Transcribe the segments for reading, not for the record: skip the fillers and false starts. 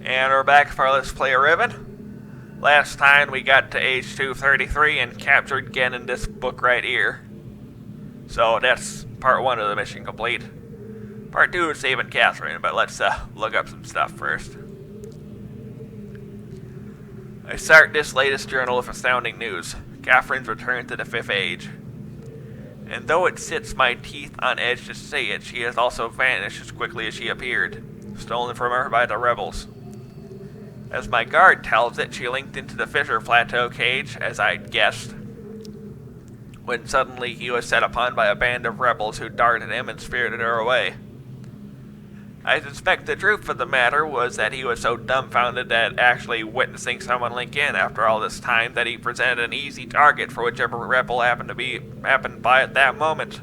And we're back for Let's Play Riven. Last time we got to age 233 and captured Ghen in this book right here. So that's part 1 of the mission complete. Part 2 is saving Catherine, but let's look up some stuff first. I start this latest journal with astounding news. Catherine's return to the 5th age. And though it sits my teeth on edge to say it, she has also vanished as quickly as she appeared, stolen from her by the rebels. As my guard tells it, she linked into the Fisher Plateau cage, as I'd guessed, when suddenly he was set upon by a band of rebels who darted him and spirited her away. I suspect the truth of the matter was that he was so dumbfounded at actually witnessing someone link in after all this time that he presented an easy target for whichever rebel happened by at that moment.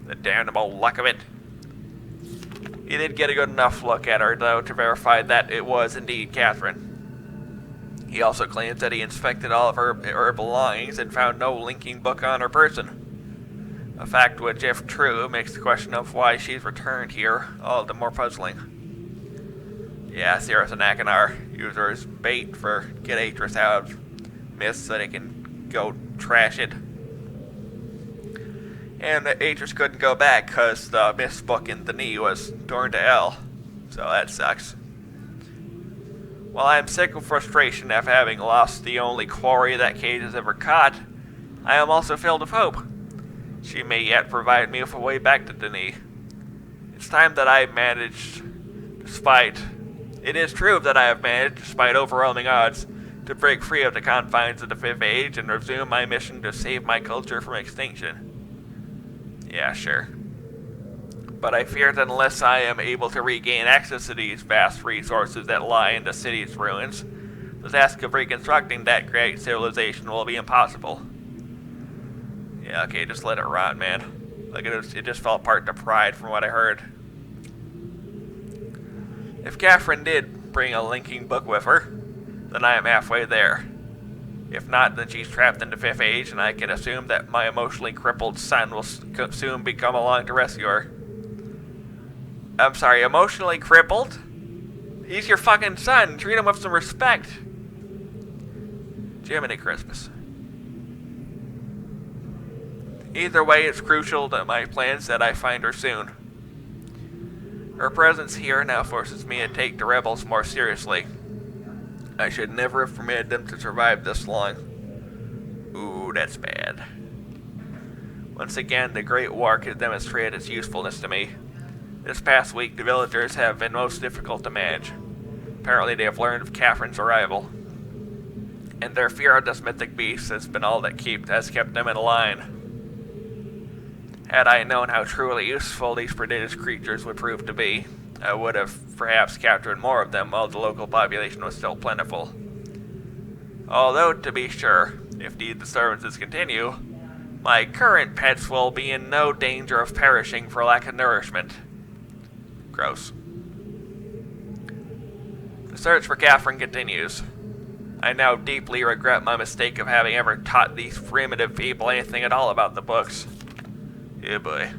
The damnable luck of it. He did get a good enough look at her, though, to verify that it was indeed Catherine. He also claims that he inspected all of her belongings and found no linking book on her person. A fact which, if true, makes the question of why she's returned here all the more puzzling. Yeah, Sirius and Akanar use her as bait for get Atris out of Mist so they can go trash it. And Atris couldn't go back because the Mist book in the knee was torn to hell. So that sucks. While I'm sick of frustration after having lost the only quarry that Cage has ever caught, I am also filled with hope. She may yet provide me with a way back to Denis. It's time that I managed, it is true that I have managed, despite overwhelming odds, to break free of the confines of the 5th age and resume my mission to save my culture from extinction. Yeah, sure. But I fear that unless I am able to regain access to these vast resources that lie in the city's ruins, the task of reconstructing that great civilization will be impossible. Yeah, okay, just let it rot, man. Like, it just fell apart to pride from what I heard. If Catherine did bring a linking book with her, then I am halfway there. If not, then she's trapped in the 5th age, and I can assume that my emotionally crippled son will soon come along to rescue her. I'm sorry, emotionally crippled? He's your fucking son. Treat him with some respect. Jiminy Christmas. Either way, it's crucial to my plans that I find her soon. Her presence here now forces me to take the rebels more seriously. I should never have permitted them to survive this long. Ooh, that's bad. Once again, the Great War has demonstrated its usefulness to me. This past week, the villagers have been most difficult to manage. Apparently, they have learned of Catherine's arrival. And their fear of this mythic beast has been all that has kept them in line. Had I known how truly useful these prodigious creatures would prove to be, I would have perhaps captured more of them while the local population was still plentiful. Although, to be sure, if these disturbances continue, my current pets will be in no danger of perishing for lack of nourishment. Gross. The search for Catherine continues. I now deeply regret my mistake of having ever taught these primitive people anything at all about the books. Yeah, boy.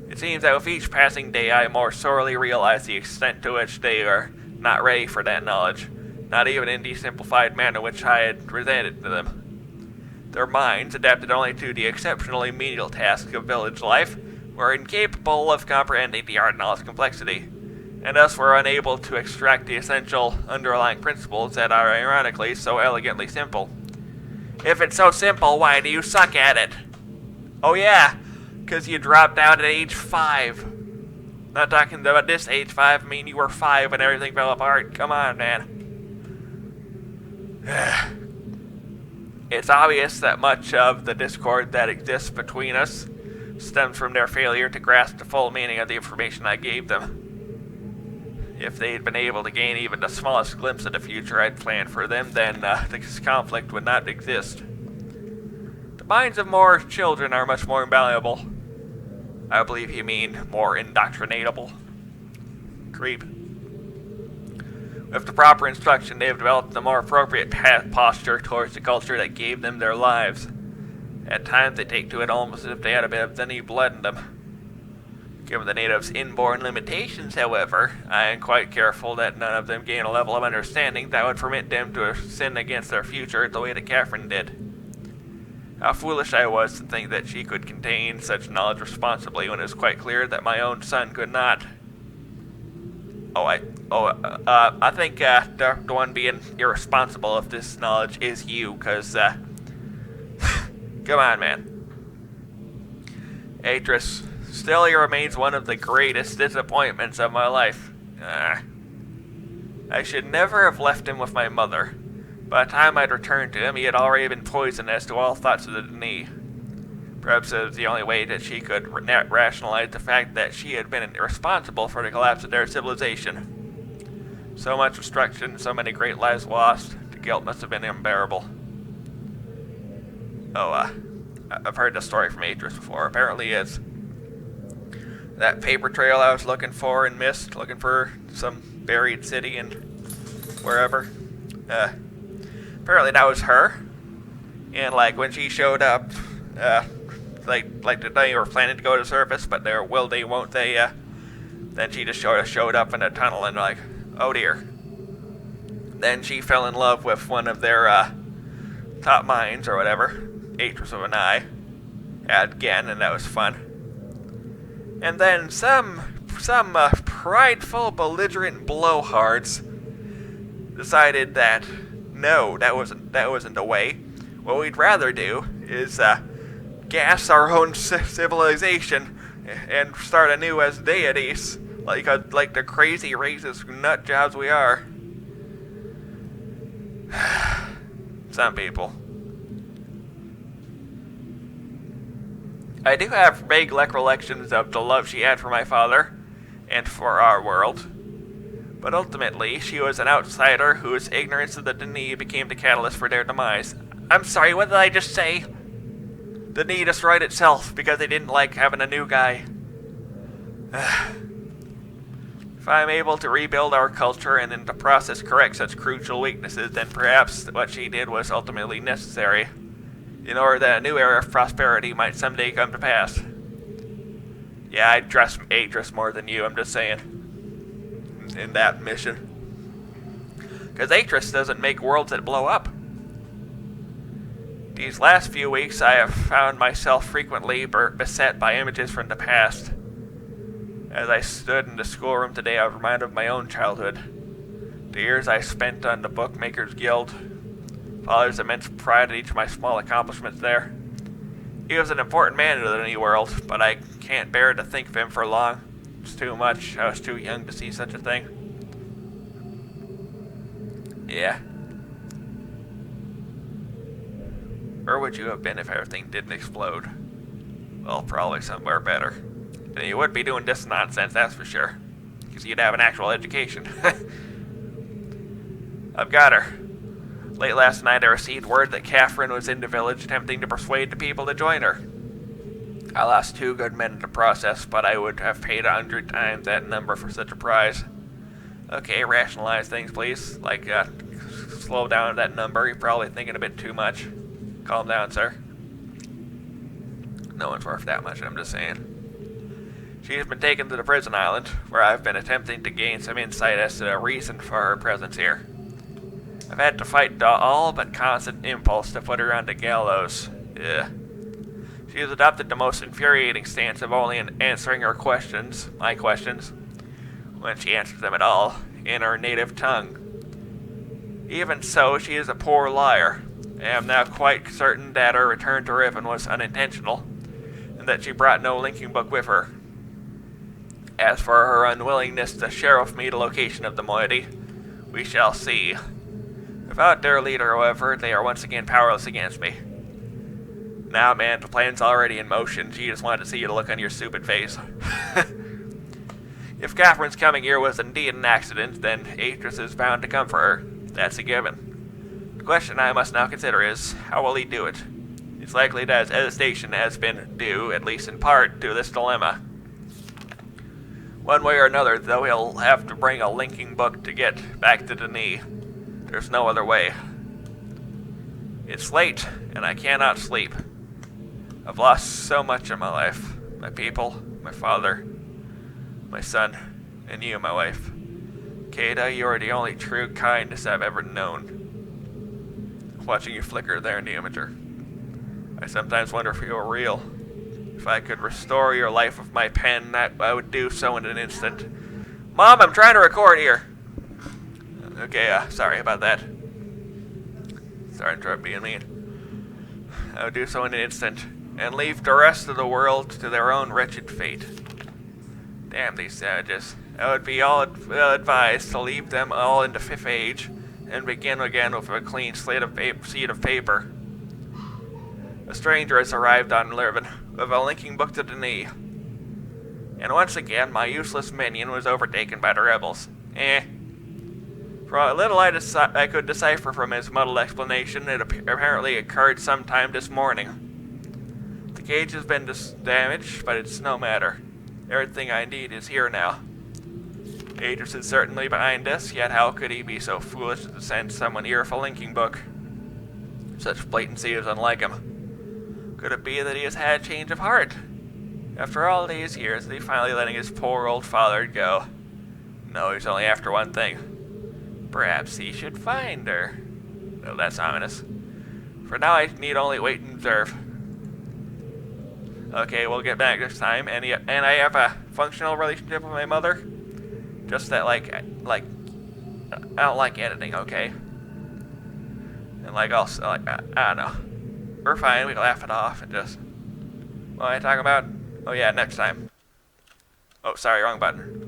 It seems that with each passing day I more sorely realize the extent to which they are not ready for that knowledge, not even in the simplified manner which I had presented to them. Their minds, adapted only to the exceptionally menial task of village life, were incapable of comprehending the art and all its complexity, and thus were unable to extract the essential underlying principles that are ironically so elegantly simple. If it's so simple, why do you suck at it? Oh yeah, because you dropped out at age 5. Not talking about this age 5, I mean you were 5 and everything fell apart. Come on, man. It's obvious that much of the discord that exists between us stems from their failure to grasp the full meaning of the information I gave them. If they'd been able to gain even the smallest glimpse of the future I'd planned for them, then this conflict would not exist. The minds of more children are much more malleable. I believe you mean more indoctrinatable. Creep. With the proper instruction, they have developed a more appropriate posture towards the culture that gave them their lives. At times, they take to it almost as if they had a bit of Denis blood in them. Given the natives' inborn limitations, however, I am quite careful that none of them gain a level of understanding that would permit them to sin against their future the way that Catherine did. How foolish I was to think that she could contain such knowledge responsibly when it was quite clear that my own son could not. I think the one being irresponsible of this knowledge is you, cause come on, man. Atris, still he remains one of the greatest disappointments of my life. I should never have left him with my mother. By the time I'd returned to him, he had already been poisoned as to all thoughts of the Denis. Perhaps it was the only way that she could rationalize the fact that she had been responsible for the collapse of their civilization. So much destruction, so many great lives lost, the guilt must have been unbearable. I've heard this story from Atris before. Apparently it's that paper trail I was looking for and missed, looking for some buried city and wherever. Apparently that was her. And like when she showed up, like they were planning to go to the surface, but they're will they, won't they, then she just showed up in a tunnel and like, oh dear. Then she fell in love with one of their top minds or whatever, Atris of an Eye, at Ghen, and that was fun. And then some prideful, belligerent blowhards decided that no, that wasn't the way. What we'd rather do is gas our own civilization and start anew as deities, like the crazy racist nut jobs we are. Some people. I do have vague recollections of the love she had for my father and for our world. But ultimately, she was an outsider whose ignorance of the Denis became the catalyst for their demise. I'm sorry, what did I just say? The Denis destroyed itself because they didn't like having a new guy. If I'm able to rebuild our culture and in the process correct such crucial weaknesses, then perhaps what she did was ultimately necessary, in order that a new era of prosperity might someday come to pass. Yeah, I trust Atris more than you, I'm just saying. In that mission. Because Atris doesn't make worlds that blow up. These last few weeks I have found myself frequently beset by images from the past. As I stood in the schoolroom today, I was reminded of my own childhood. The years I spent on the Bookmakers Guild. Father's immense pride at each of my small accomplishments there. He was an important man in the new world, but I can't bear to think of him for long. It's too much. I was too young to see such a thing. Yeah. Where would you have been if everything didn't explode? Well, probably somewhere better. And you wouldn't be doing this nonsense, that's for sure. Because you'd have an actual education. I've got her. Late last night I received word that Catherine was in the village attempting to persuade the people to join her. I lost 2 good men in the process, but I would have paid 100 times that number for such a prize. Okay, rationalize things, please. Like, slow down that number. You're probably thinking a bit too much. Calm down, sir. No one's worth that much, I'm just saying. She has been taken to the prison island, where I've been attempting to gain some insight as to the reason for her presence here. I've had to fight the all but constant impulse to put her on the gallows. Ugh. She has adopted the most infuriating stance of only answering her questions, my questions, when she answers them at all, in her native tongue. Even so, she is a poor liar. I am now quite certain that her return to Riven was unintentional, and that she brought no linking book with her. As for her unwillingness to share with me the location of the moiety, we shall see. Without their leader, however, they are once again powerless against me. Now, man, the plan's already in motion. She just wanted to see you to look on your stupid face. If Catherine's coming here was indeed an accident, then Atris is bound to come for her. That's a given. The question I must now consider is, how will he do it? It's likely that his hesitation has been due, at least in part, to this dilemma. One way or another, though, he'll have to bring a linking book to get back to Denis. There's no other way. It's late, and I cannot sleep. I've lost so much in my life. My people, my father, my son, and you, my wife. Kata, you are the only true kindness I've ever known. Watching you flicker there in the imager, I sometimes wonder if you were real. If I could restore your life with my pen, I would do so in an instant. Mom, I'm trying to record here. Okay, sorry about that. Sorry to interrupt being mean. I would do so in an instant, and leave the rest of the world to their own wretched fate. Damn these savages. I would be all advised to leave them all in the Fifth Age, and begin again with a clean sheet of paper. A stranger has arrived on Riven, with a linking book to the knee. And once again, my useless minion was overtaken by the rebels. For a little I could decipher from his muddled explanation, it apparently occurred sometime this morning. The cage has been damaged, but it's no matter. Everything I need is here now. Aegis is certainly behind this, yet how could he be so foolish as to send someone here with a linking book? Such blatancy is unlike him. Could it be that he has had a change of heart? After all these years, is he finally letting his poor old father go? No, he's only after one thing. Perhaps he should find her. Oh, that's ominous. For now, I need only wait and observe. Okay, we'll get back this time. And I have a functional relationship with my mother. Just that, like, I don't like editing, okay? And also, I don't know. We're fine. We can laugh it off and just. What am I talking about? Oh yeah, next time. Oh, sorry, wrong button.